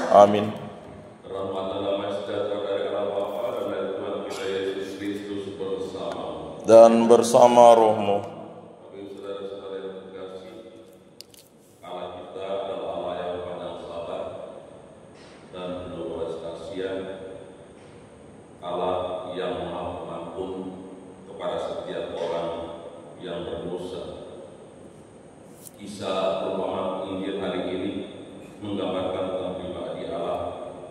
Amin. Rahmat dan damai sejahtera dari Allah Bapa dan dari Tuhan kita Yesus Kristus bersama Dan bersama rohmu. Bagi saudara-saudara yang terkasih, Allah kita adalah Allah yang pandang sabar dan penuh belas kasihan, Allah yang maha pengampun kepada setiap orang yang berdosa. Kisah perumpamaan Injil hari ini menggambarkan tentang pribadi Allah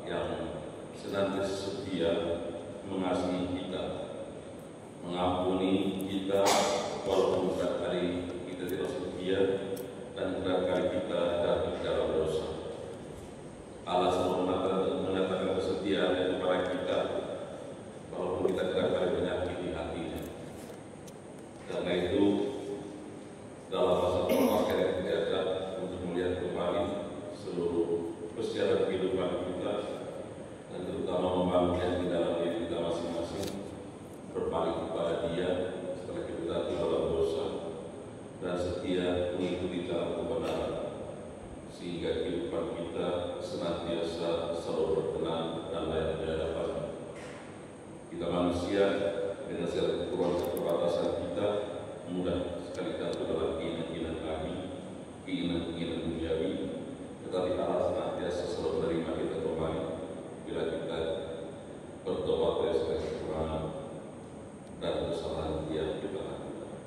yang senantiasa setia mengasihi kita, mengampuni kita walaupun kadang-kadang kita tidak setia dan kadang-kadang kita jatuh dalam dosa. Allah selalu mengatakan kesetiaannya kepada kita walaupun kita kadang-kadang menyakiti hatinya. Karena itu dalam masa perpakai yang diajak untuk melihat kembali seluruh persiapan kehidupan kita dan terutama membangun di dalam diri kita masing-masing, berbalik kepada Dia setelah kita jatuh dalam dosa dan setia mengikuti jalan kebenaran, sehingga kehidupan kita senantiasa selalu berkenan dan layak di hadapan-Nya. Kita manusia dengan segala kekurangan keterbatasan kita mudah sekali jatuh dalam keinginan-keinginan kami, keinginan-keinginan duniawi, tetapi Allah senantiasa selalu menerima kita kembali bila kita bertobat dari segala kekurangan dan kesalahan yang kita lakukan.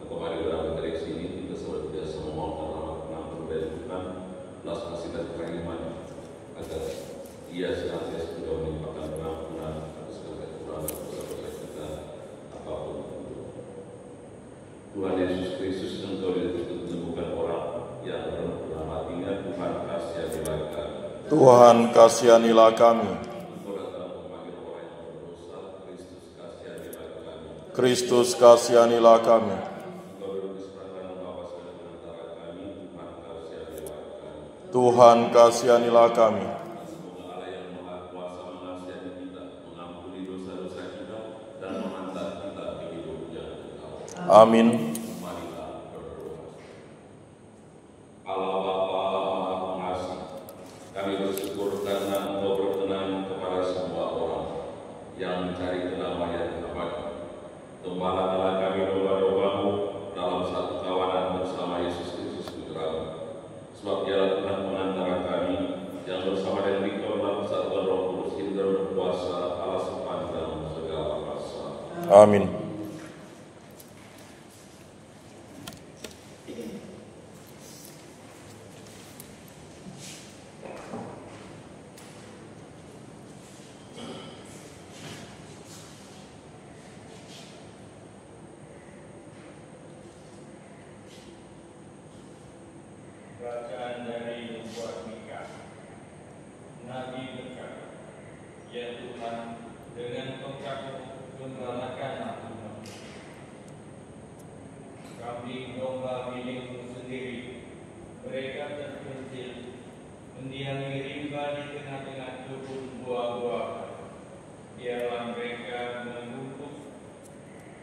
Nah, kembali dalam materi sini kita selalu biasa memohon rahmat pengampun dari Tuhan, belas kasih dan kerahiman agar Ia senantiasa juga melimpahkan pengampunan atas segala kekurangan dosa-dosa kita apapun itu. Tuhan Yesus Kristus, Engkau dituntut menyembuhkan orang yang dalam hatinya. Tuhan kasihanilah kami. Tuhan kasihanilah kami. Engkau datang memanggil orang yang berdosa. Kristus kasihanilah kami. Kristus kasihanilah kami. Engkau duduk di sebelah kanan Bapa sebagai penantara kami. Tuhan kasihanilah kami. Tuhan kasihanilah kami. Dan semoga Allah yang Maha Kuasa mengasihani kita, mengampuni dosa-dosa kita, dan menghantar kita ke hidup yang kekal. Amin. Marilah berdoa. Allah Bapa Maha Pengasih, kami bersyukur karena Engkau berkenan kepada semua orang yang mencari kedamaian abadi. Gembalakanlah kami domba-domba-Mu dalam satu kawanan bersama Yesus Kristus Putra-Mu. Sebab Dialah Tuhan pengantara kami yang bersama dengan Dikau dalam persatuan Roh Kudus hidup dan berkuasa Allah sepanjang segala masa. Amin. Bacaan dari Nubuat Mika. Nabi berkata, "Ya Tuhan, dengan tongkat-Mu gembalakanlah umat-Mu. Kambing domba milik-Mu sendiri, mereka terpencil, mendiami rimba di tengah-tengah kebun buah-buahan. Biarlah mereka membungkus,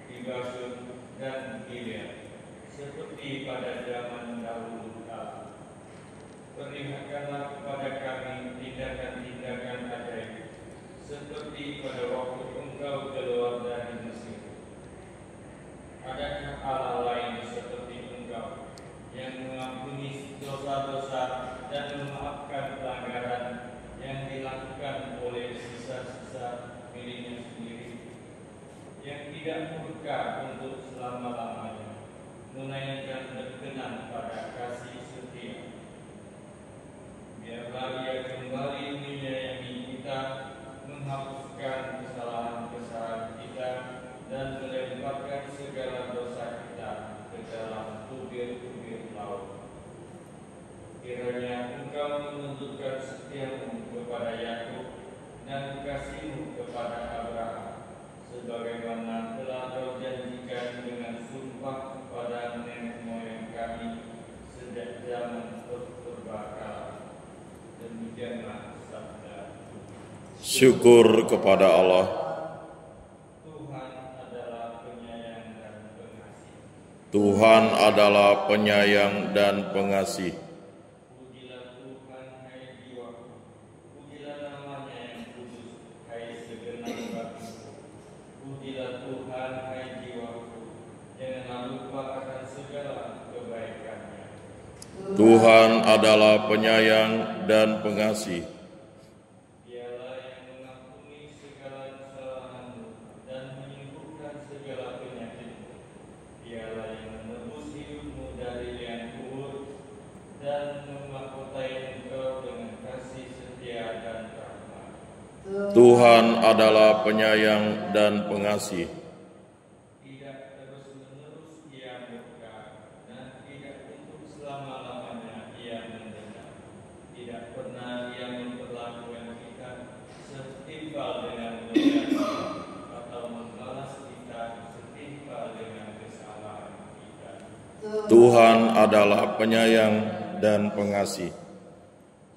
dibasuh dan dilihat, seperti pada zaman dahulu kala. Perlihatkanlah kepada kami tindakan-tindakan ajaib, seperti pada waktu Engkau keluar dari Mesir. Adakah Allah lain seperti Engkau, yang mengampuni dosa-dosa dan memaafkan pelanggaran yang dilakukan oleh sisa-sisa miliknya sendiri, yang tidak murka untuk selama-lamanya, melainkan berkenan pada kasih setia. Biarlah Ia kembali menyayangi kita, menghapuskan kesalahan-kesalahan kita, dan melemparkan segala dosa kita ke dalam tubir-tubir laut. Kiranya Engkau menunjukkan setia-Mu kepada Yakub dan kasih-Mu kepada Abraham, sebagaimana telah Kau janjikan dengan sumpah kepada nenek moyang kami sejak zaman purba-kala. Demikianlah sabda Tuhan. Syukur kepada Allah. Tuhan adalah penyayang dan pengasih. Tuhan adalah penyayang dan pengasih. Pujilah Tuhan, hai jiwaku. Tuhan adalah penyayang dan pengasih. Dialah yang mengampuni segala kesalahanmu dan menyembuhkan segala penyakitmu. Dialah yang menebus hidupmu dari liang kubur dan memahkotai engkau dengan kasih setia dan rahmat. Tuhan adalah penyayang dan pengasih. Tidak terus-menerus Ia murka dan tidak untuk selama-lamanya Ia mendendam. Tidak pernah Ia memperlakukan kita setimpal dengan murka atau membalas kita setimpal dengan kesalahan kita. Tuhan adalah penyayang dan pengasih.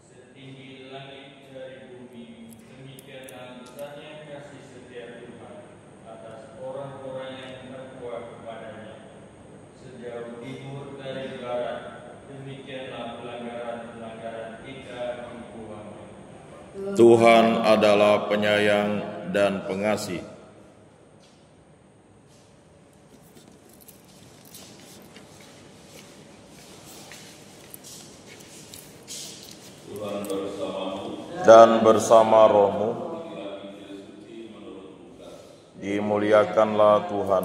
Setinggi langit dari bumi, demikianlah besarnya kasih setia Tuhan atas orang-orang yang takwa kepadanya. Sejauh timur dari barat, demikianlah pelanggaran-pelanggaran kita dibuangnya. Tuhan adalah penyayang dan pengasih. Tuhan bersamamu, Dan bersama rohmu, dimuliakanlah Tuhan.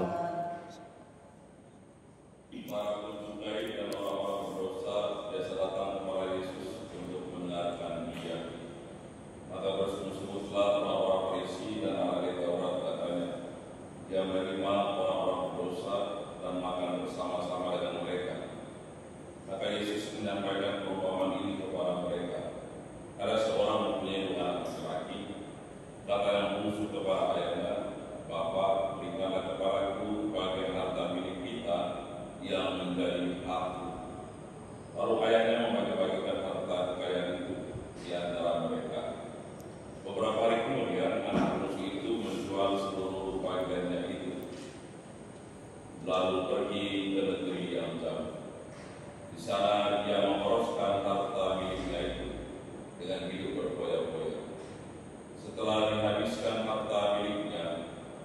para pencukai dan orang-orang berdosa biasa datang kepada Yesus untuk mendengarkan Dia. Maka berseru-serutlah orang-orang Farisi dan ahli Taurat, katanya, Dia menerima orang-orang berdosa dan makan bersama-sama dengan mereka. Maka Yesus menyampaikan perumpamaan ini kepada mereka. Ada seorang mempunyai dua anak laki-laki, kata yang bungsu kepada ayahnya, Bapa, berikanlah kepadaku bagian harta milik kita yang menjadi hakku. Lalu ayahnya membagi-bagikan harta kekayaan itu di antara mereka. Beberapa hari kemudian anak bungsu itu menjual seluruh bagiannya itu, lalu pergi ke negeri yang jauh. Di sana dia mengoroskan harta miliknya itu dengan hidup berfoya-foya. Setelah dihabiskan harta miliknya,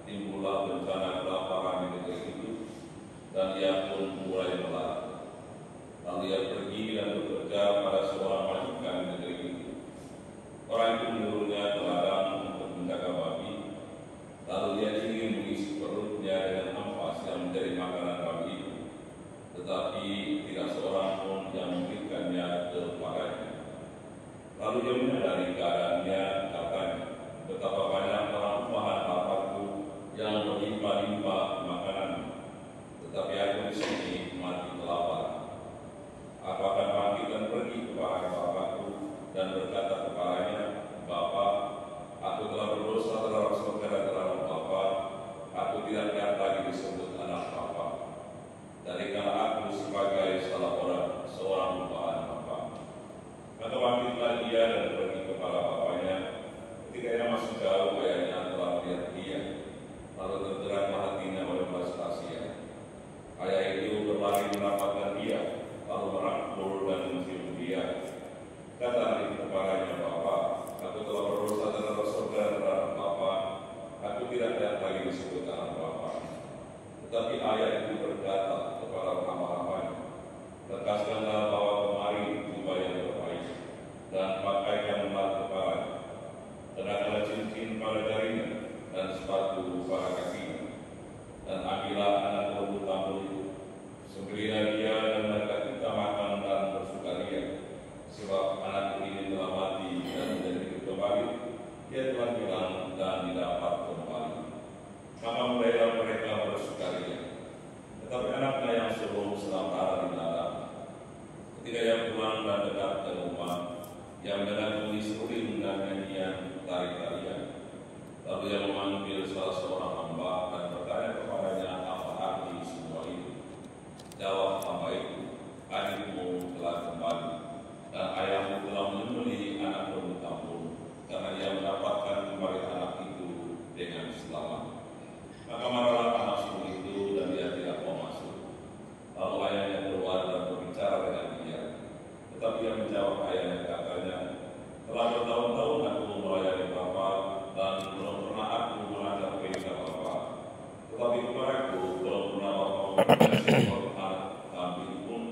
timbullah bencana kelaparan di negeri itu, dan ia pun mulai melarat. Lalu ia pergi dan bekerja pada seorang majikan di negeri itu. Orang itu menyuruhnya ke ladang untuk menjaga babi. Lalu ia ingin mengisi perutnya dengan ampas yang menjadi makanan babi itu, tetapi tidak seorang pun yang memberikannya kepadanya. Lalu dia menyadari keadaannya, katanya, betapa banyak orang upahan bapakku yang berlimpah-limpah makanan, tetapi aku di sini mati kelaparan. Aku akan bangkit dan pergi kepada bapakku dan berkata kepadanya, Bapa, aku telah berdosa terhadap surga dan terhadap Bapa, aku tidak layak lagi disebut anak Bapa. Jadikanlah aku sebagai seorang upahan Bapa. Maka bangkitlah dia dan pergi kepada bapaknya. Ketika ia masih jauh, ayahnya telah melihat dia, lalu tergeraklah hatinya oleh belas kasihan. Ayah itu berlari mendapatkan dia, lalu merangkul dan mencium dia. Kata itu kepadanya, Bapa, aku telah berdosa terhadap surga dan terhadap Bapa, aku tidak layak lagi disebut anak Bapa. Tetapi ayah itu berkata kepada hamba-hambanya, lekaskanlah bawa kemari jubah yang terbaik, dan pakaikanlah kepadanya. Kenakanlah cincin pada jarinya dan sepatu pada kakinya, dan ambillah anak lembu-lembu itu. Sembelilah dia dan mereka kita makan dan bersukaria, sebab anak ini telah mati dan menjadi hidup kembali. Dia telah hilang dan didapat kembali. Maka mulailah mereka bersukaria. Tetapi anaknya yang sebelum sedang berada di ladang. Ketika ia pulang dan dekat ke rumah, ia mendengar bunyi seruling dan nyanyian tari-tarian. Lalu ia memanggil salah seorang hamba dan bertanya kepadanya apa arti semua itu. Jawab hamba itu, adikmu telah kembali, dan ayahmu telah menyembelih anak lembu-lembu, karena ia mendapatkan kembali anak itu dengan selamat. Maka marahlah anak sulung itu dan dia tidak mau masuk. Lalu ayahnya keluar dan berbicara dengan dia. Tetapi ia menjawab ayahnya, katanya, telah bertahun-tahun aku melayani Bapa dan belum pernah aku melanggar perintah Bapa. Tetapi kepadaku belum pernah Bapa memberikan seekor anak kambing pun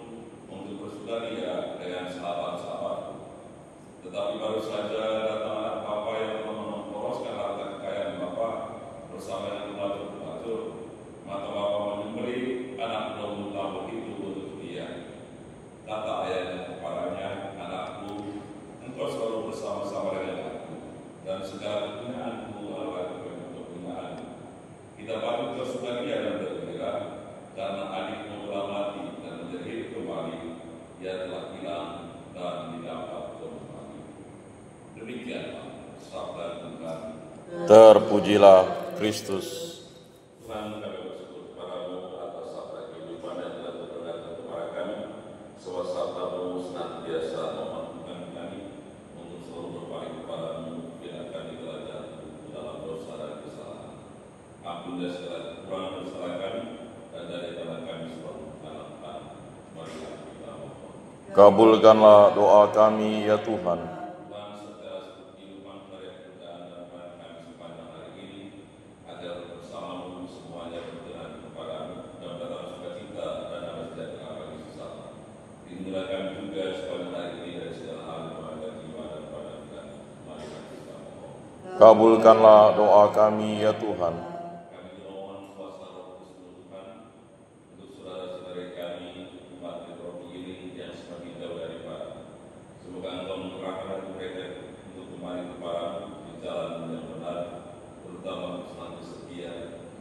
untuk bersuka Italia dengan sahabat-sahabatku. Tetapi baru saja datang anak Bapa yang memperoloskan harta kekayaan Bapa bersama dengan pembantu-pembantu. Maka Bapa menyembelih anak domba itu untuk dia. Kata ayahnya kepadanya, anakku, engkau selalu bersama-sama dengan aku, dan segala kepunyaanku adalah kepunyaanmu. Kita patut bersukaria dan bergembira, karena adikmu telah mati dan menjadi hidup kembali. Ia telah hilang dan didapat kembali. Demikianlah sabda Tuhan. Terpujilah Kristus. Tuhan, kami bersyukur kepadamu atas sabda kehidupan yang telah terberkati kepada kami. Sebab sabdamu senantiasa memampukan kami untuk selalu berpaling kepadamu bila kami telah jatuh dalam dosa dan kesalahan. Ampunilah segala kekurangan dan kesalahan kami, dan jadikanlah kami selalu dalam taat. Marilah kita mohon. Kabulkanlah doa kami ya Tuhan. Tuhan, setelah kehidupan dari pekerjaan dan peran kami sepanjang hari ini, agar bersamamu semuanya berkenan kepadamu dan datang sukacita dan damai sejahtera bagi sesama. Lindungilah kami juga sepanjang hari ini dari segala hal yang melanggar jiwa dan badan kami. Marilah kita mohon. Kabulkanlah doa kami ya Tuhan. Kami memohon kuasa Roh Kudus Tuhan untuk saudara-saudari kami umat di Robi ini yang semakin jauh daripada. Semoga Engkau menggerakkan hati mereka untuk kembali kepadamu di jalan yang benar, terutama senantiasa setia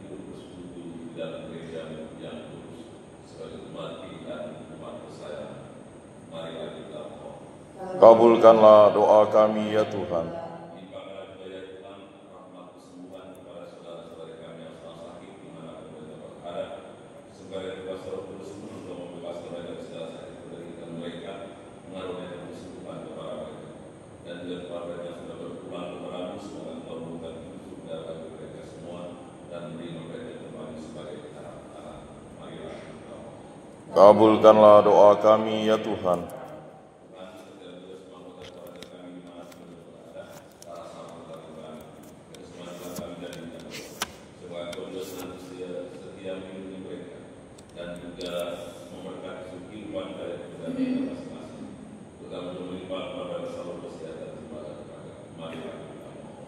hidup bersekutu di dalam gereja yang kudus sebagai umat pilihan umat kesayangan. Marilah kita mohon. Kabulkanlah doa kami ya Tuhan. Limpahkanlah juga ya Tuhan rahmat kesembuhan kepada saudara-saudari kami yang sedang sakit di mana mereka berada. Sebagai kuasa Roh Kudus untuk membebaskan mereka dari segala sakit penderitaan mereka, mengaruniakan kesembuhan kepada mereka. Dan juga kepada mereka yang sudah berpulang kepadamu, semoga Engkau memberikan hidup bagi mereka semua dan menerima mereka kembali sebagai anak-anak. Marilah kita mohon. Kabulkanlah doa kami ya Tuhan. Tuhan, setiap juga semua anggota keluarga kami di mana saja berada, para sahabat Tuhan, dan semua yang telah kami jadikan. Semoga Engkau juga senantiasa setia melindungi mereka dan juga memberkati kehidupan dari kehidupan masing-masing. Terutama melimpah kepada selalu kesehatan kepada mereka. Marilah kita mohon.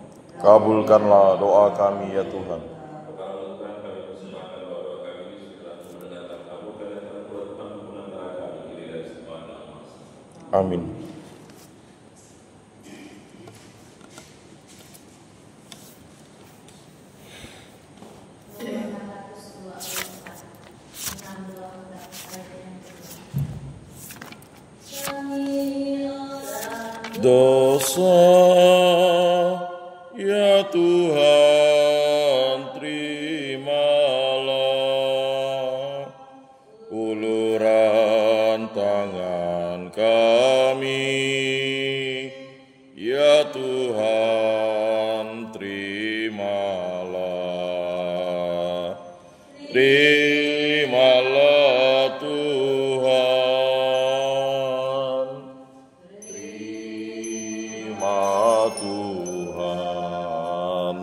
Kabulkanlah doa kami ya Tuhan. Kepada Tuhan kami persembahkan doa-doa kami ini segera mendengarkan kabulkan dan terpulang Tuhan menantara kami kiri dari sepanjang masa. Amin. Dosa ya Tuhan terimalah uluran tangan kami ya Tuhan terimalah. Terimalah Tuhan. Terima Tuhan.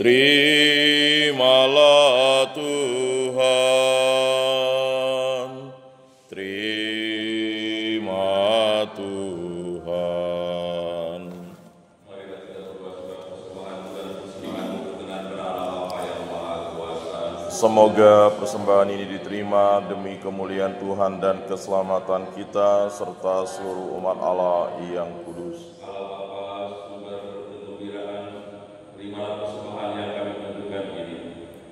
Terimalah Tuhan. Terima Tuhan. Marilah kita berdoa persembahan dan persembahan berkenan berhala Bapa yang Maha Kuasa. Semoga persembahan ini diterima demi kemuliaan Tuhan dan keselamatan kita serta seluruh umat Allah yang kudus. Allah Bapa, sumber kegembiraan, terimalah persembahan yang kami tunjukkan ini.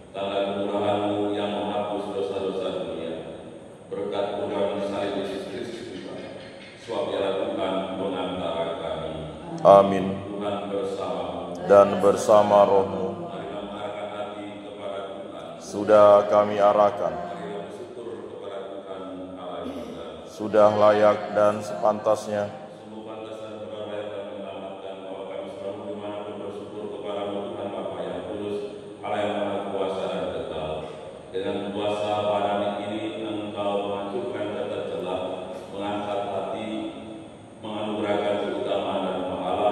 Tanda kemurahan-Mu yang menghapus dosa-dosa dunia. Berkat perjuangan salib Yesus Kristus Tuhan, sebab ialah Tuhan mengantara kami. Amin. Tuhan bersamamu. Dan bersama rohmu Marilah mengarahkan hati kepada Tuhan. sudah kami arahkan, Marilah bersyukur kepada Tuhan Allah yang benar. sudah layak dan sepantasnya. Sungguh pantas dan berdaya dan menyelamatkan bahwa kami selalu dimanapun bersyukur kepada-Mu Tuhan Bapa yang kudus, Allah yang Maha Kuasa dan kekal. Dengan kuasa pada ini Engkau menghancurkan cacat celah, mengangkat hati, menganugerahkan keutamaan dan pahala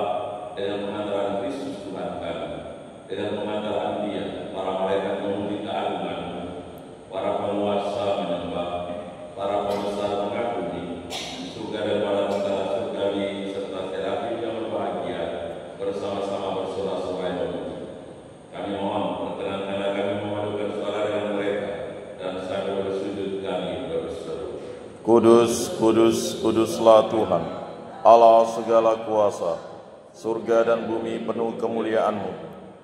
dengan pengantaran Kristus Tuhan kami. Dengan pengantaran Dia, para malaikat memuji keagungan-Mu, para penguasa menyembah, para pembesar mengagumi, Kudus, kudus, kuduslah Tuhan, Allah segala kuasa. Surga dan bumi penuh kemuliaan-Mu.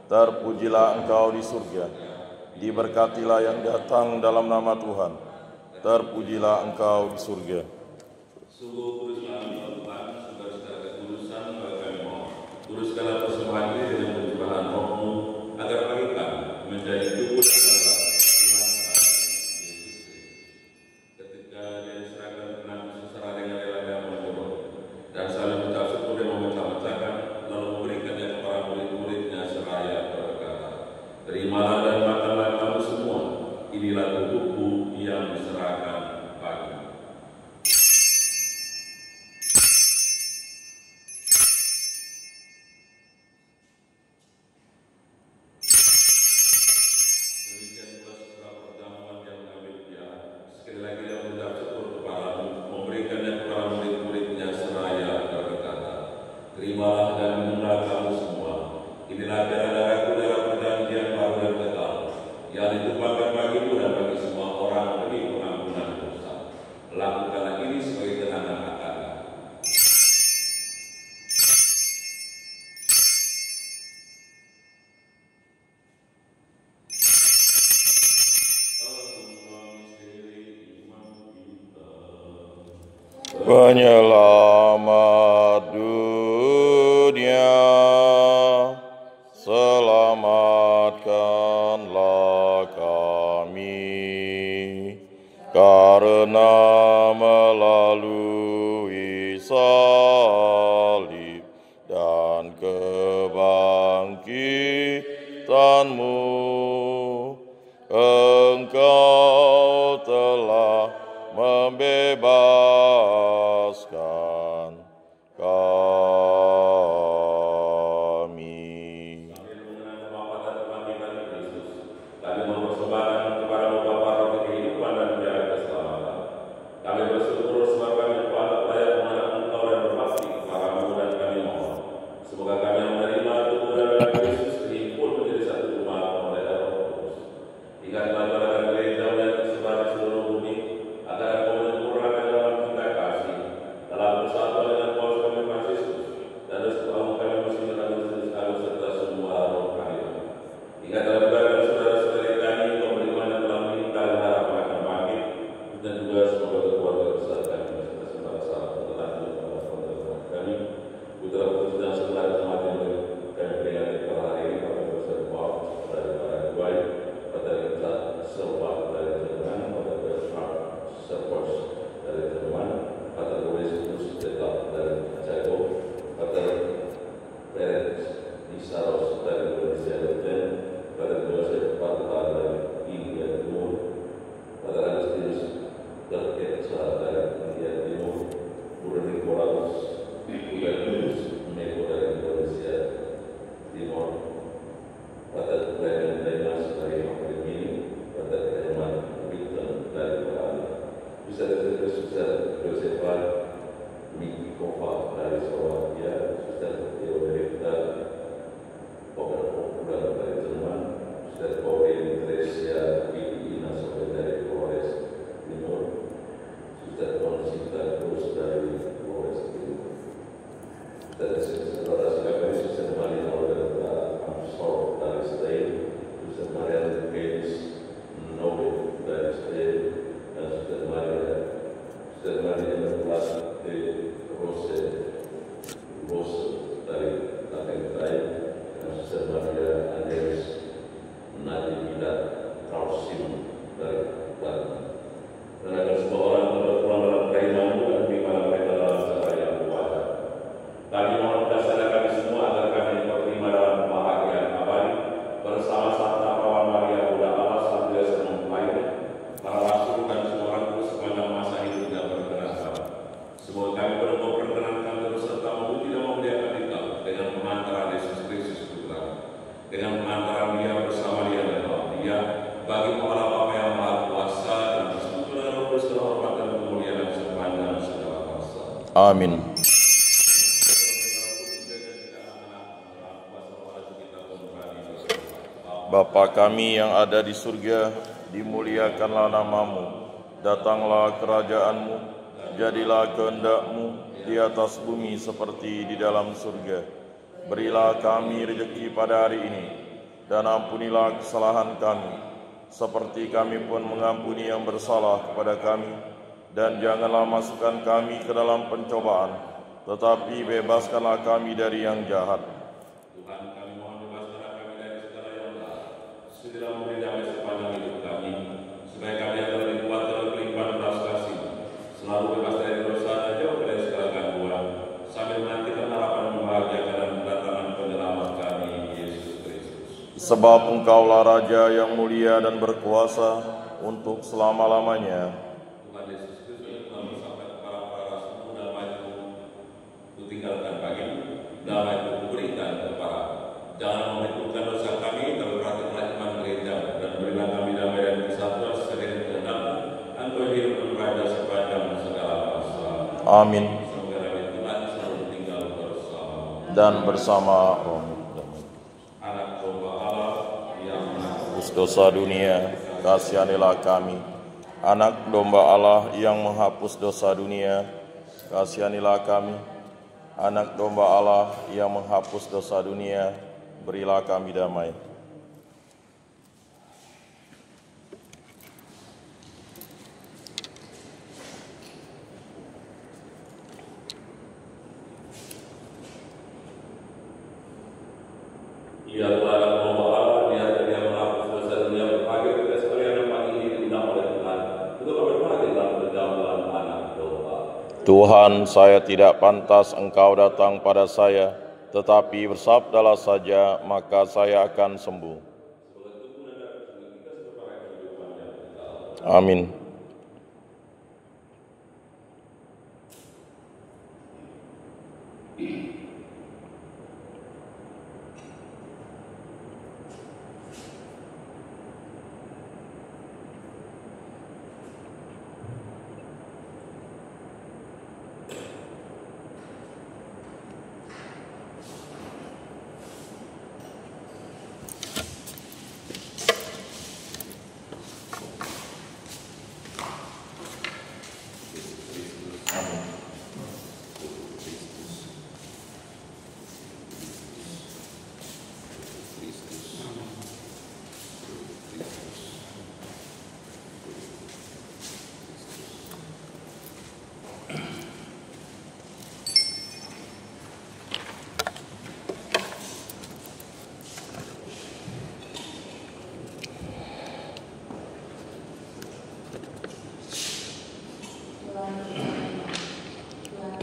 Terpujilah Engkau di surga. Diberkatilah yang datang dalam nama Tuhan. Terpujilah Engkau di surga. Sungguh kuduslah Engkau Tuhan, segala kekudusan bagi kami mohon. Kuduskanlah persembahan ini dengan pencurahan Roh-Mu, agar bagi kami menjadi tubuh dan darah Tuhan kami Yesus Kristus. Ketika Dia diserahkan ke enam sengsara dengan rela menjawab dan saling mengucap syukur dan memecah-mecahkan, lalu memberikannya kepada murid-muridnya seraya berkata, terimalah dan makanlah kamu semua, inilah tubuhku yang diserahkan bagimu. Demikian pula setelah perjamuan yang mengambil piala, sekali lagi dia mengucap syukur kepadamu, memberikannya kepada murid-muridnya seraya berkata, terimalah dan minumlah kamu semua, inilah darah-darahku dalam perjanjian baru dan kekal, yang ditumpahkan bagimu dan bagi semua orang demi pengampunan dosa. Lakukanlah ini sebagai kenangan akanku. Penyelamat dunia, selamatkanlah kami, karena melalui salib dan kebangkitan-Mu, Engkau telah membebaskan kami. Kami mempersembahkan kepada Bapa roti kehidupan dan menjadi keselamatan. Kami bersyukur sebab kami layak menghadap Engkau dan berbakti kepadamu, dan kami mohon semoga kami menerima tubuh dan darah Kristus dihimpun menjadi satu umat oleh Roh Kudus. Ingatlah kepada gereja yang tersebar di seluruh bumi, agar Engkau menyempurnakan dalam kita kasih, dalam persatuan dengan Paulus kami Fransiskus, dan bersama kami Muslim dan Agustus serta semua rohani. Ingatlah juga kepada saudara-saudari kami, pemberiman yang telah meninggal dan harapan akan bangkit, dan juga semoga keluarga besar kami serta sebangsa telah dilakukan kami, putra putri dan saudara jemaat yang kami peringati pada hari ini, kami berserah dari Paraguay, pada kita serba dari Jerman, pada Bertrand Serpos dari Jerman, pada Louis tetap dari Ceko, pada Perez Isaros dari Indonesia dan pada Joseph Parta dari India Timur, pada Agustinus Terketsa dari India Timur, Buren Nikolaus Uganus Meko dari Indonesia Timur, pada Brian Demas dari Filipina, pada Herman Witten dari Bali, bisa dari Suster Josefa Mikova dari Slovakia, Suster Theoderita Popular dari Jerman, Suster Pauline Teresia Ina Sobe dari Flores Timur, Suster Conchita Cruz dari Flores Timur, Suster Suster Maria Alberta Amsor dari Spain, Suster Maria Luis Nobel dari Spain, dan Suster Maria Berlas de Rose dari Latintai, dan Suster Maria Andres Nadividat Rausim dari Banten. Dan agar semua orang berpulang dalam keimanan dan beriman mereka dalam cara yang wajar. Kami mohon dasar kami semua agar kami diterima dalam kebahagiaan abadi bersama Santa Pawan Maria Bunda Allah sambil semuanya, para rasul dan semua orang kudus sepanjang masa hidupnya berkenan. Semoga kami berkenan terus serta memuji dan memuliakan Engkau dengan pengantaran Yesus Kristus Putra, dengan pengantaran Dia bersama Dia dan Dia bagi kepala Bapa yang Maha Kuasa dan bersekutu dengan Roh Kudus dengan hormat dan kemuliaan sepanjang segala masa. Amin. Bapa kami yang ada di surga, dimuliakanlah nama-Mu, datanglah kerajaan-Mu, Jadilah kehendak-Mu di atas bumi seperti di dalam surga. Berilah kami rezeki pada hari ini, dan ampunilah kesalahan kami, seperti kami pun mengampuni yang bersalah kepada kami. Dan janganlah masukkan kami ke dalam pencobaan, tetapi bebaskanlah kami dari yang jahat. Tuhan, kami mohon bebaskanlah kami dari segala yang jahat. Segera memberi damai sepanjang hidup kami, supaya kami akan dikuatkan oleh kelimpahan belas kasih, selalu bebas dari dosa dan jauh dari segala gangguan, sambil menantikan harapan membahagiakan dan kedatangan penyelamat kami, Yesus Kristus. Sebab Engkaulah Raja yang mulia dan berkuasa untuk selama-lamanya. Tuhan Yesus Kristus telah bersabda kepada para rasul, damai-Ku kutinggalkan bagimu, damai-Ku kuberikan kepadamu. Jangan memperhitungkan dosa kami, tapi perhatikanlah iman gereja-Mu, dan berilah kami damai dan kesatuan sesuai dengan kehendak-Mu. Engkau hidup dan raja sepanjang segala masa. Amin. Semoga rahmat Tuhan selalu tinggal bersama Dan bersama roh-Mu. anak domba Allah yang Menghapus dosa dunia, kasihanilah kami. Anak domba Allah yang menghapus dosa dunia, kasihanilah kami. Anak domba Allah yang menghapus dosa dunia, berilah kami damai. Ia telah anak domba Allah, dia menghapus dosa dunia. Berbahagia kita sekalian yang pagi ini diundang oleh Tuhan untuk berbahagia dalam pergaulan anak domba. Tuhan, saya tidak pantas Engkau datang pada saya, tetapi bersabdalah saja, maka saya akan sembuh. Amin.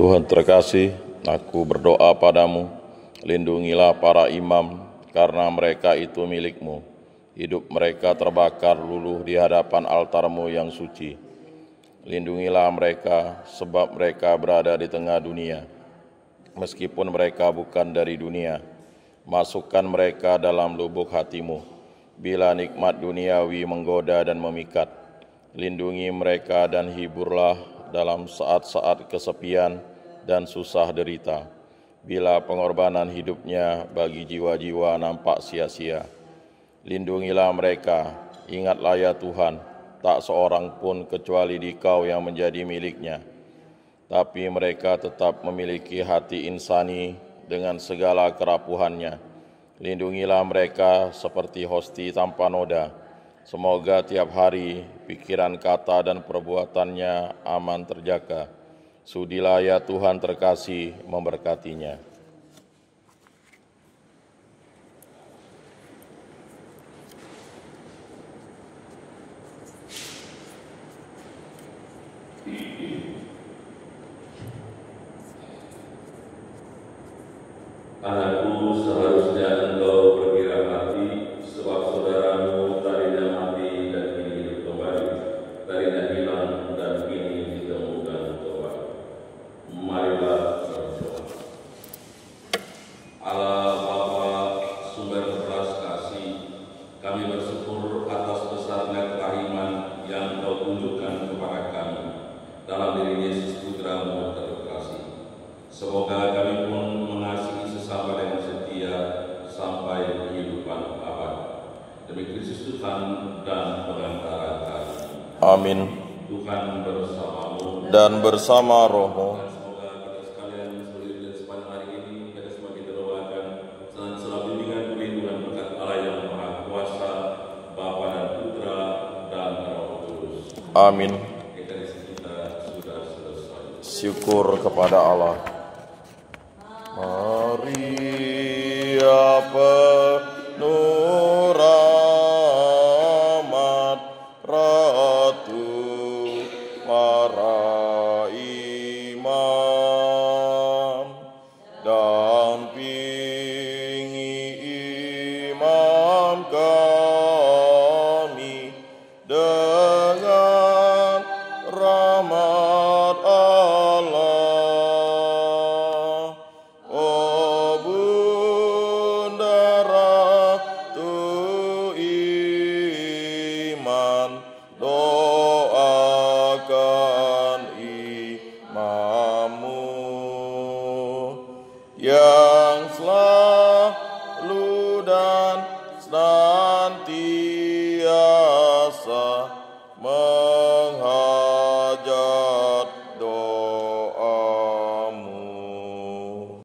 Tuhan terkasih, aku berdoa padamu, lindungilah para imam, karena mereka itu milik-Mu. Hidup mereka terbakar luluh di hadapan altar-Mu yang suci. Lindungilah mereka, sebab mereka berada di tengah dunia. Meskipun mereka bukan dari dunia, masukkan mereka dalam lubuk hati-Mu. Bila nikmat duniawi menggoda dan memikat, lindungi mereka dan hiburlah dalam saat-saat kesepian dan susah derita, bila pengorbanan hidupnya bagi jiwa-jiwa nampak sia-sia. Lindungilah mereka, ingatlah ya Tuhan, tak seorang pun kecuali Dikau yang menjadi miliknya. Tapi mereka tetap memiliki hati insani dengan segala kerapuhannya. Lindungilah mereka seperti hosti tanpa noda. Semoga tiap hari pikiran, kata, dan perbuatannya aman terjaga. Sudilah ya Tuhan terkasih memberkatinya. Anakku, seharusnya engkau bergembira hati, sebab saudaramu tadinya mati dan kini hidup kembali, tadinya hilang dan kini ditemukan kembali. Marilah berdoa. Allah Bapa, sumber belas kasih, kami bersyukur atas besarnya kerahiman yang Kau tunjukkan kepada kami dalam diri Yesus Putra-Mu terkasih. Semoga kami pun mengasihi sesama dengan setia sampai kehidupan abad. Demi Kristus Tuhan dan pengantara kami. Amin. Tuhan bersamamu. dan bersama rohmu. Dan semoga kita sekalian seluruh dan sepanjang hari ini kita semua kita doakan selalu bimbingan perlindungan berkat Allah yang Maha Kuasa, Bapa dan Putra dan Roh Kudus. Amin. Ekaristi kita sudah selesai. Syukur kepada Allah. Maria penuh rahmat, Ratu para imam, dampingi imam kami dengan rahmat Allah. O Bunda Ratu iman, doakan imammu yang selalu dan senantiasa